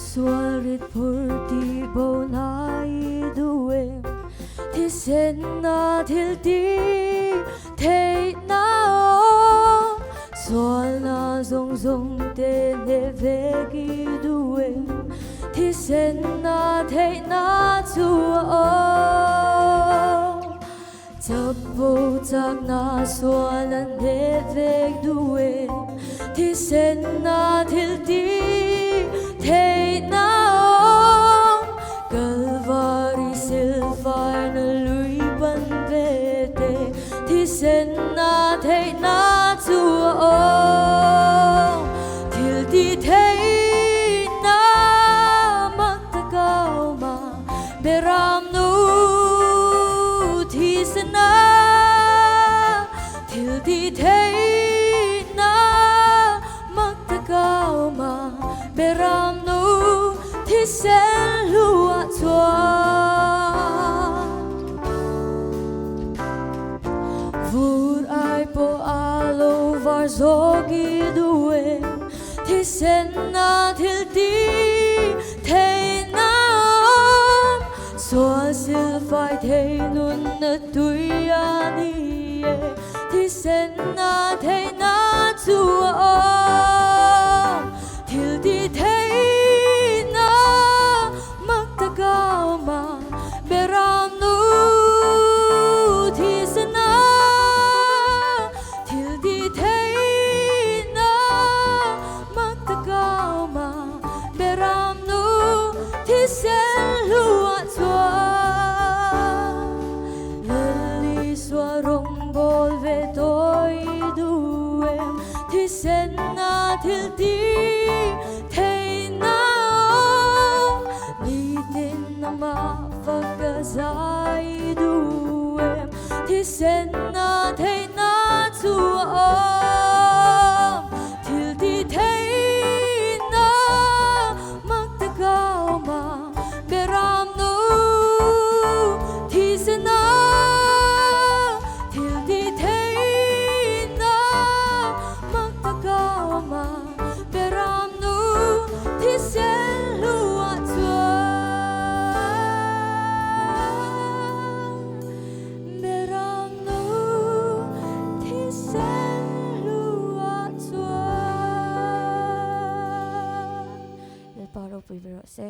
suarit purti bo nai duem thì sen na thil ti thei na o sual na zong zong te ne vegi duem thì sen na thei na chu o chập vô chắc na sual na ne veg duem thì sen na thil ti thei na o Calvary silver na lui ban về te thì sen na thei na chu o thil ti thei na mak ta cao ma beram nu thì sen na thil ti thei na mak ta cao ma beram nu thì sen lua chua vur ai po alo var zogi duem thì sen na thil ti thei na xóa sil phải thei nun na tui ani thì sen na thei na chua thil ti thei na mak ta cao ma beram nu thì sen na thil ti thei na mak ta cao ma beram nu thì sen lua chua lali xóa rong bol về tôi duem thì sen na thil ti thei na ni tin na ma fakazai duem thì sen na thei na chu thil ti thei na mak ta cao ma beram nu thì sen na thil ti thei na mak ta cao ma beram nu thì sen lua chua beram nu thì sen lua chua le paro pivero se